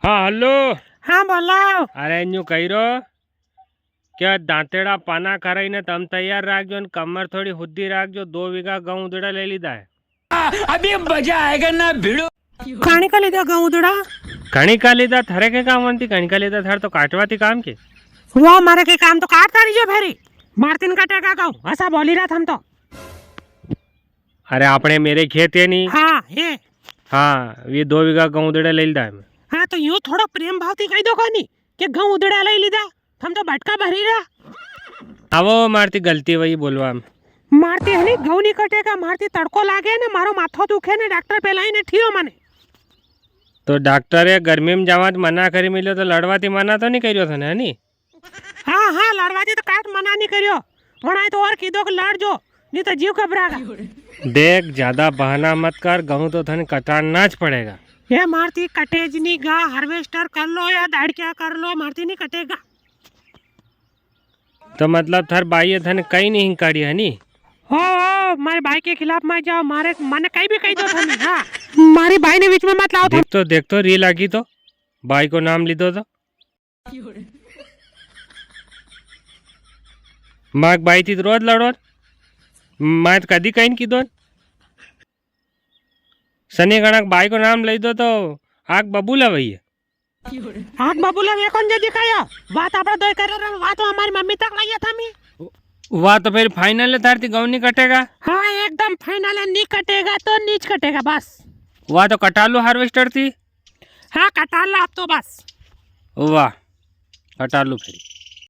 हाँ हलो। हाँ बोलो। अरे न्यू कहो क्या दांतेड़ा पाना कराईने तम तैयार राखजो ने कमर थोड़ी हुद्दी राखजो। 2 वीघा घઉં ઉધડા લઈ લીધા है। अभी मजा आएगा ना भिड़ो। कहानी का लीधा घઉં उधड़ा घणी का लीधा थारे के काम वंती घणी का लीधा थार तो काटवाती काम के वो मारे के काम तो काट तारी जो फेरी मार्टिन कटेगा घઉં ऐसा बोली रहा था हम तो। अरे आपने मेरे खेत है नहीं। हाँ ये हाँ ये 2 वीघा घઉં ઉધડા લઈ લીધા है। हाँ तो यूं थोड़ा प्रेम भाव थी कही दो कोनी कि घઉં उधड़ा लई लीधा हम तो भटका भरी रहा। आवो मारती गलती वही बोलवा में मारती है नहीं घઉં नहीं कटेगा मारती तड़को लागे ने मारो माथो दुखे ने डॉक्टर पेलाई ने ठियो मने तो डॉक्टरे गर्मी में जावा मना करी मिलो तो लड़वाती मना तो नहीं करियो था ने। हाँ हाँ लड़वाती तो काट मना नहीं करियो मनाए तो और कीधो के लड़ जो नहीं तो जीव घबरागा। देख ज्यादा बहाना मत कर घઉં तो थने कटाना ज पड़ेगा। ये मारती कटेज नहीं गा हार्वेस्टर कर लो या दाड़किया कर लो मारती नहीं कटेगा। तो मतलब थार बाई थने कहीं नहीं काढ़ी है नी। हो मारे भाई के खिलाफ मत जाओ मारे मन कहीं भी कही दो था नहीं। हाँ मारी भाई ने बीच में मत लाओ। देख तो री लागी तो भाई को नाम लीधो तो माग भाई थी रोज लड़ो मैं तो कदी कहीं कीधो शनि गणक भाई को नाम लई दो तो आग बबूला वही है। आग बबूला वे कौन जे दिखाया बात आपड़ा दोय कर रहा बात तो हमारी मम्मी तक लाया था मी वाह तो फिर फाइनल है थारती घઉં नहीं कटेगा। हाँ एकदम फाइनल है नहीं कटेगा तो नीच कटेगा बस। वाह तो कटा लो हार्वेस्टर थी। हाँ कटा लो आप तो बस। वाह कटा लो फिर।